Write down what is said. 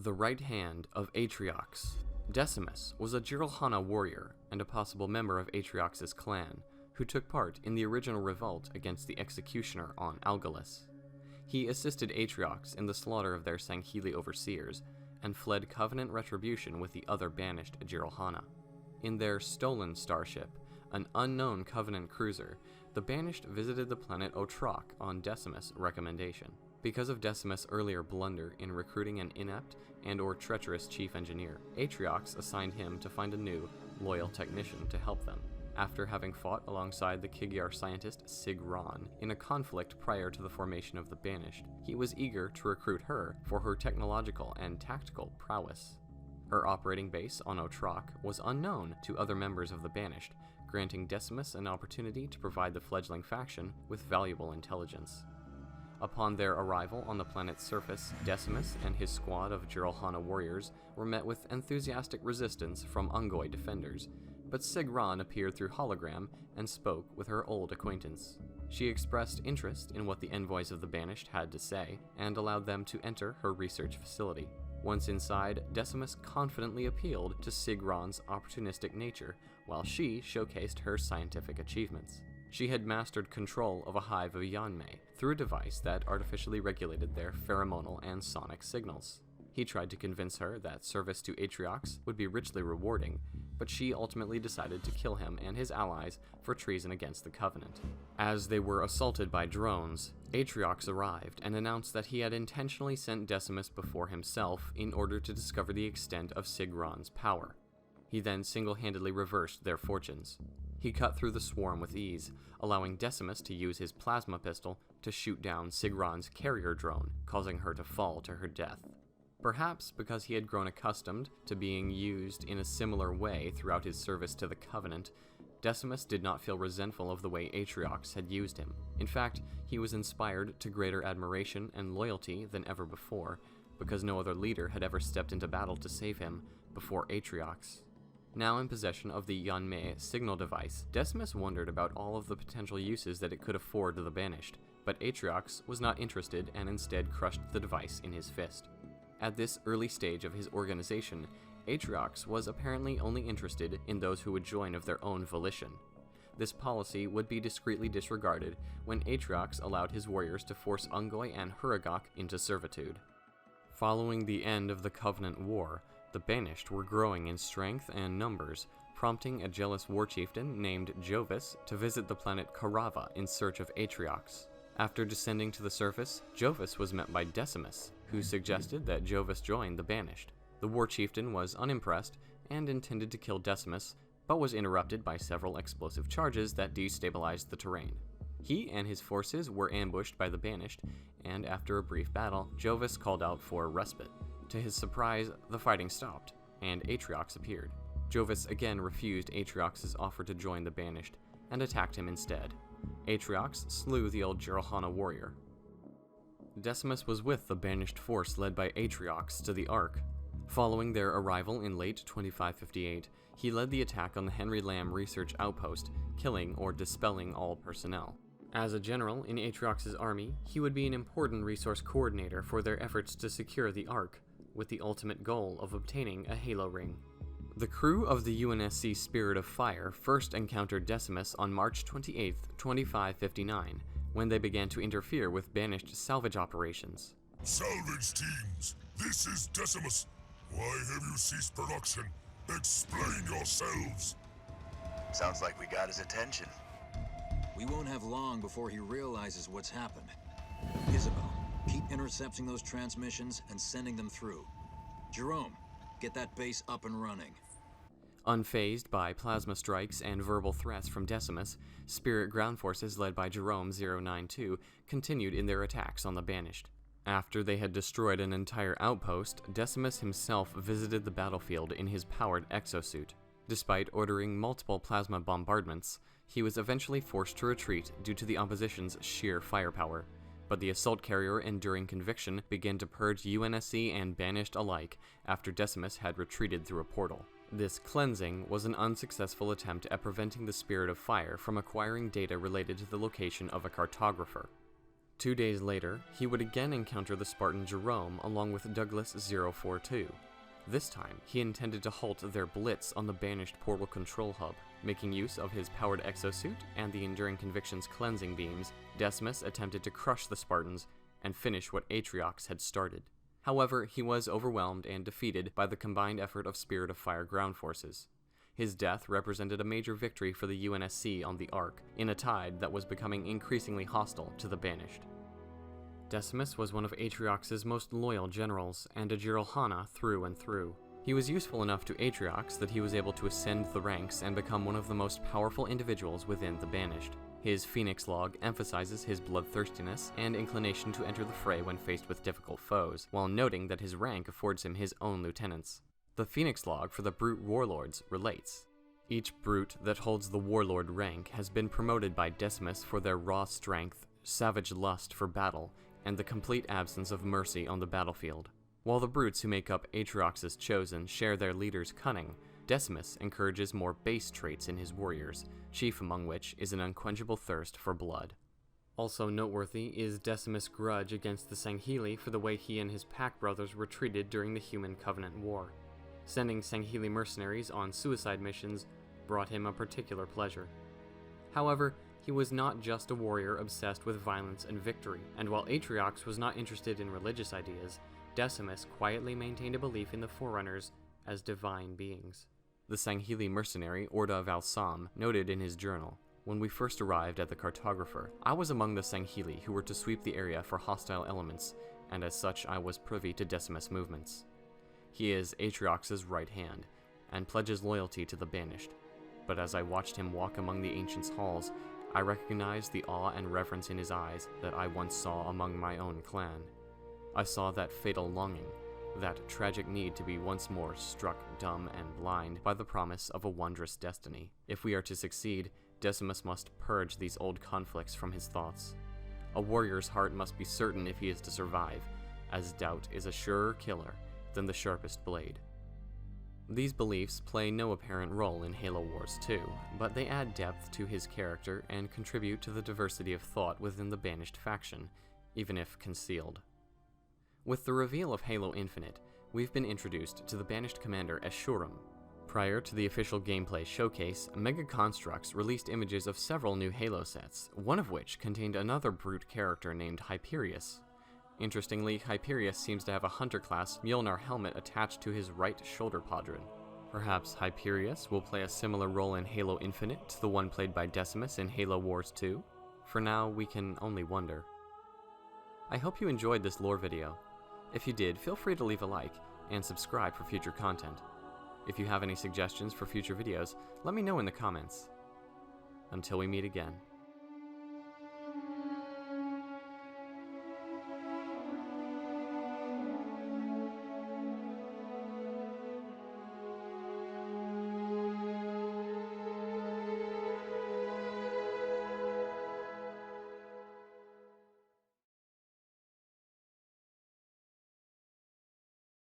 The right hand of Atriox. Decimus was a Jiralhana warrior and a possible member of Atriox's clan, who took part in the original revolt against the Executioner on Algolis. He assisted Atriox in the slaughter of their Sangheli overseers, and fled Covenant retribution with the other banished Jiralhana. In their stolen starship, an unknown Covenant cruiser, the Banished visited the planet Atriox on Decimus' recommendation. Because of Decimus' earlier blunder in recruiting an inept and/or treacherous chief engineer, Atriox assigned him to find a new, loyal technician to help them. After having fought alongside the Kigyar scientist Sigron in a conflict prior to the formation of the Banished, he was eager to recruit her for her technological and tactical prowess. Her operating base on Atriox was unknown to other members of the Banished, granting Decimus an opportunity to provide the fledgling faction with valuable intelligence. Upon their arrival on the planet's surface, Decimus and his squad of Jiralhana warriors were met with enthusiastic resistance from Ungoi defenders, but Sigron appeared through hologram and spoke with her old acquaintance. She expressed interest in what the envoys of the Banished had to say, and allowed them to enter her research facility. Once inside, Decimus confidently appealed to Sigron's opportunistic nature, while she showcased her scientific achievements. She had mastered control of a hive of Yanmei through a device that artificially regulated their pheromonal and sonic signals. He tried to convince her that service to Atriox would be richly rewarding, but she ultimately decided to kill him and his allies for treason against the Covenant. As they were assaulted by drones, Atriox arrived and announced that he had intentionally sent Decimus before himself in order to discover the extent of Sigron's power. He then single-handedly reversed their fortunes. He cut through the swarm with ease, allowing Decimus to use his plasma pistol to shoot down Sigron's carrier drone, causing her to fall to her death. Perhaps because he had grown accustomed to being used in a similar way throughout his service to the Covenant, Decimus did not feel resentful of the way Atriox had used him. In fact, he was inspired to greater admiration and loyalty than ever before, because no other leader had ever stepped into battle to save him before Atriox. Now in possession of the Yanmei signal device, Decimus wondered about all of the potential uses that it could afford to the Banished, but Atriox was not interested and instead crushed the device in his fist. At this early stage of his organization, Atriox was apparently only interested in those who would join of their own volition. This policy would be discreetly disregarded when Atriox allowed his warriors to force Ungoi and Huragok into servitude. Following the end of the Covenant War, the Banished were growing in strength and numbers, prompting a jealous war chieftain named Jovis to visit the planet Karava in search of Atriox. After descending to the surface, Jovis was met by Decimus, who suggested that Jovis join the Banished. The war chieftain was unimpressed and intended to kill Decimus, but was interrupted by several explosive charges that destabilized the terrain. He and his forces were ambushed by the Banished, and after a brief battle, Jovis called out for respite. To his surprise, the fighting stopped, and Atriox appeared. Jovis again refused Atriox's offer to join the Banished, and attacked him instead. Atriox slew the old Jiralhana warrior. Decimus was with the Banished force led by Atriox to the Ark. Following their arrival in late 2558, he led the attack on the Henry Lamb Research Outpost, killing or dispelling all personnel. As a general in Atriox's army, he would be an important resource coordinator for their efforts to secure the Ark, with the ultimate goal of obtaining a Halo ring. The crew of the UNSC Spirit of Fire first encountered Decimus on March 28, 2559, when they began to interfere with Banished salvage operations. Salvage teams, this is Decimus. Why have you ceased production? Explain yourselves. Sounds like we got his attention. We won't have long before he realizes what's happened. Isabel, keep intercepting those transmissions and sending them through. Jerome, get that base up and running. Unfazed by plasma strikes and verbal threats from Decimus, Spirit ground forces led by Jerome 092 continued in their attacks on the Banished. After they had destroyed an entire outpost, Decimus himself visited the battlefield in his powered exosuit. Despite ordering multiple plasma bombardments, he was eventually forced to retreat due to the opposition's sheer firepower. But the assault carrier Enduring Conviction began to purge UNSC and Banished alike after Decimus had retreated through a portal. This cleansing was an unsuccessful attempt at preventing the Spirit of Fire from acquiring data related to the location of a cartographer. 2 days later, he would again encounter the Spartan Jerome along with Douglas 042. This time, he intended to halt their blitz on the Banished portal control hub. Making use of his powered exosuit and the Enduring Conviction's cleansing beams, Decimus attempted to crush the Spartans and finish what Atriox had started. However, he was overwhelmed and defeated by the combined effort of Spirit of Fire ground forces. His death represented a major victory for the UNSC on the Ark, in a tide that was becoming increasingly hostile to the Banished. Decimus was one of Atriox's most loyal generals, and a Jiralhana through and through. He was useful enough to Atriox that he was able to ascend the ranks and become one of the most powerful individuals within the Banished. His Phoenix log emphasizes his bloodthirstiness and inclination to enter the fray when faced with difficult foes, while noting that his rank affords him his own lieutenants. The Phoenix log for the Brute Warlords relates. Each Brute that holds the Warlord rank has been promoted by Decimus for their raw strength, savage lust for battle, and the complete absence of mercy on the battlefield. While the brutes who make up Atriox's Chosen share their leader's cunning, Decimus encourages more base traits in his warriors, chief among which is an unquenchable thirst for blood. Also noteworthy is Decimus' grudge against the Sangheli for the way he and his pack brothers were treated during the Human Covenant War. Sending Sangheli mercenaries on suicide missions brought him a particular pleasure. However, he was not just a warrior obsessed with violence and victory, and while Atriox was not interested in religious ideas, Decimus quietly maintained a belief in the Forerunners as divine beings. The Sangheli mercenary Orda of Al-Sam noted in his journal, "When we first arrived at the Cartographer, I was among the Sangheli who were to sweep the area for hostile elements, and as such I was privy to Decimus' movements. He is Atriox's right hand, and pledges loyalty to the Banished. But as I watched him walk among the Ancients' halls, I recognized the awe and reverence in his eyes that I once saw among my own clan. I saw that fatal longing, that tragic need to be once more struck dumb and blind by the promise of a wondrous destiny. If we are to succeed, Decimus must purge these old conflicts from his thoughts. A warrior's heart must be certain if he is to survive, as doubt is a surer killer than the sharpest blade." These beliefs play no apparent role in Halo Wars 2, but they add depth to his character and contribute to the diversity of thought within the Banished faction, even if concealed. With the reveal of Halo Infinite, we've been introduced to the Banished commander Eshurum. Prior to the official gameplay showcase, Mega Constructs released images of several new Halo sets, one of which contained another brute character named Hyperius. Interestingly, Hyperius seems to have a Hunter-class Mjolnir helmet attached to his right shoulder podron. Perhaps Hyperius will play a similar role in Halo Infinite to the one played by Decimus in Halo Wars 2? For now, we can only wonder. I hope you enjoyed this lore video. If you did, feel free to leave a like, and subscribe for future content. If you have any suggestions for future videos, let me know in the comments. Until we meet again.